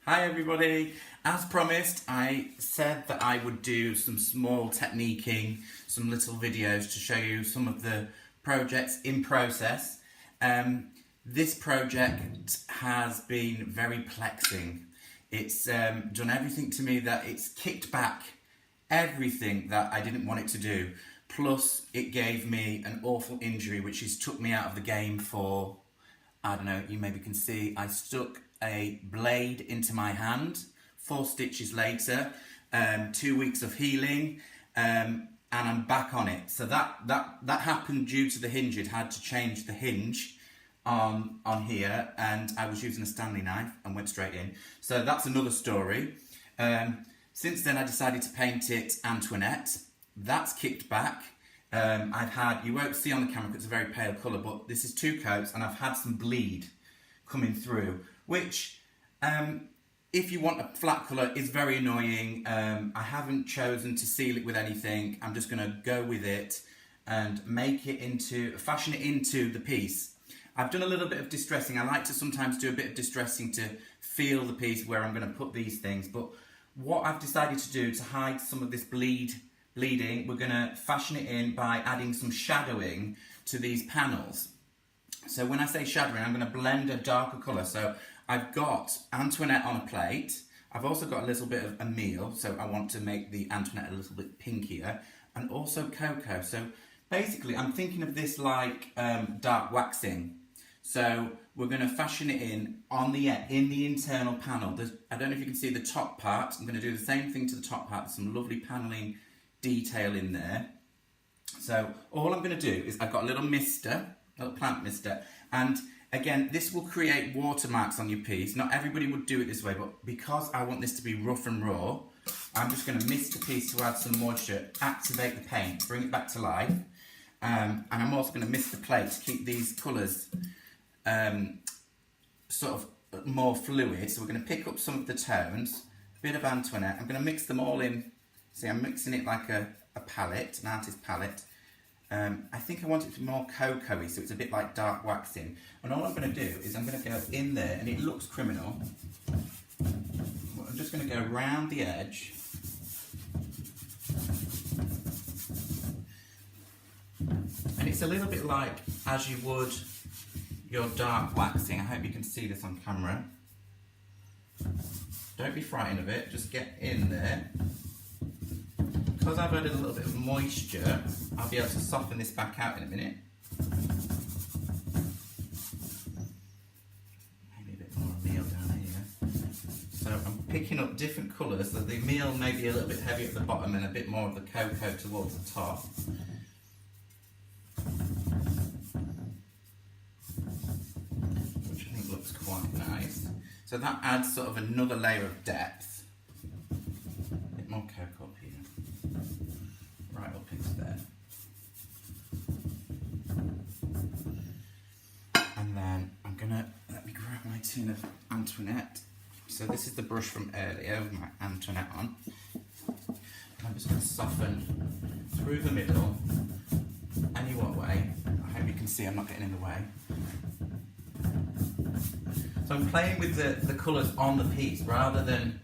Hi everybody. As promised, I said that I would do some small techniquing, some little videos to show you some of the projects in process. This project has been very plexing. It's done everything to me that it's kicked back everything that I didn't want it to do. Plus, it gave me an awful injury which has took me out of the game for, I don't know, you maybe can see, I stuck a blade into my hand, 4 stitches later, 2 weeks of healing, and I'm back on it. So that happened due to the hinge. It had to change the hinge on here, and I was using a Stanley knife and went straight in. So that's another story. Since then I decided to paint it Antoinette. That's kicked back. I've had, you won't see on the camera because it's a very pale colour, but this is 2 coats and I've had some bleed coming through, which if you want a flat colour is very annoying. I haven't chosen to seal it with anything. I'm just going to go with it and make it into, fashion it into the piece. I've done a little bit of distressing. I like to sometimes do a bit of distressing to feel the piece where I'm going to put these things, but what I've decided to do to hide some of this bleeding, we're going to fashion it in by adding some shadowing to these panels. So when I say shadowing, I'm going to blend a darker colour. So I've got Antoinette on a plate. I've also got a little bit of Emile, so I want to make the Antoinette a little bit pinkier, and also Cocoa. So basically I'm thinking of this like dark waxing. So we're going to fashion it in the internal panel. I don't know if you can see the top part. I'm going to do the same thing to the top part. There's some lovely panelling detail in there. So all I'm going to do is I've got a little mister, little plant mister, and again this will create watermarks on your piece. Not everybody would do it this way, but because I want this to be rough and raw, I'm just going to mist the piece to add some moisture, activate the paint, bring it back to life, and I'm also going to mist the plate to keep these colours sort of more fluid. So we're going to pick up some of the tones, a bit of Antoinette. I'm going to mix them all in. See, I'm mixing it like a palette, an artist palette. I think I want it to be more cocoa-y, so it's a bit like dark waxing. And all I'm going to do is I'm going to go in there, and it looks criminal. I'm just going to go around the edge. And it's a little bit like as you would your dark waxing. I hope you can see this on camera. Don't be frightened of it, just get in there. Because I've added a little bit of moisture, I'll be able to soften this back out in a minute. Maybe a bit more meal down here. So I'm picking up different colours, so the meal may be a little bit heavy at the bottom and a bit more of the cocoa towards the top. Which I think looks quite nice. So that adds sort of another layer of depth. A bit more cocoa up here. Right up into there. And then I'm gonna, let me grab my tin of Antoinette. So this is the brush from earlier with my Antoinette on. I'm just gonna soften through the middle, any what way. I hope you can see I'm not getting in the way. So I'm playing with the colours on the piece rather than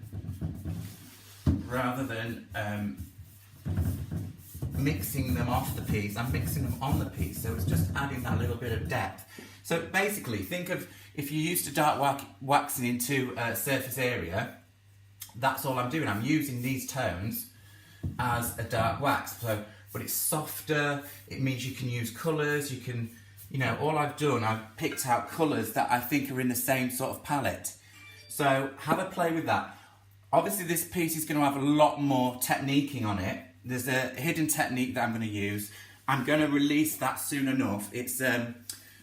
mixing them off the piece. I'm mixing them on the piece, so it's just adding that little bit of depth. So basically, think of if you used to dark waxing into a surface area, that's all I'm doing. I'm using these tones as a dark wax. So, but it's softer. It means you can use colours. You can, you know, all I've done, I've picked out colours that I think are in the same sort of palette. So have a play with that. Obviously, this piece is going to have a lot more techniquing on it. There's a hidden technique that I'm going to use. I'm going to release that soon enough. It's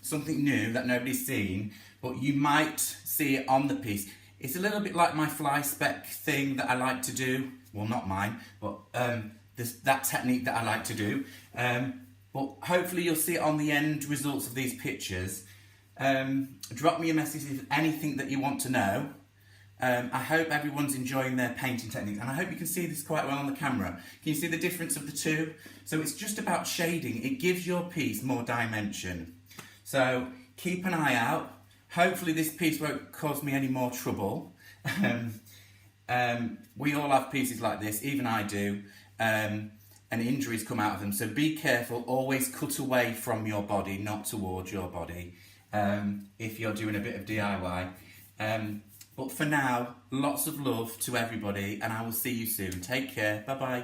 something new that nobody's seen, but you might see it on the piece. It's a little bit like my fly speck thing that I like to do. Well, not mine, but that technique that I like to do. But hopefully you'll see it on the end results of these pictures. Drop me a message if anything that you want to know. I hope everyone's enjoying their painting techniques, and I hope you can see this quite well on the camera. Can you see the difference of the two? So it's just about shading. It gives your piece more dimension. So keep an eye out. Hopefully this piece won't cause me any more trouble. We all have pieces like this, even I do, and injuries come out of them. So be careful, always cut away from your body, not towards your body, if you're doing a bit of DIY. But for now, lots of love to everybody, and I will see you soon. Take care, bye bye.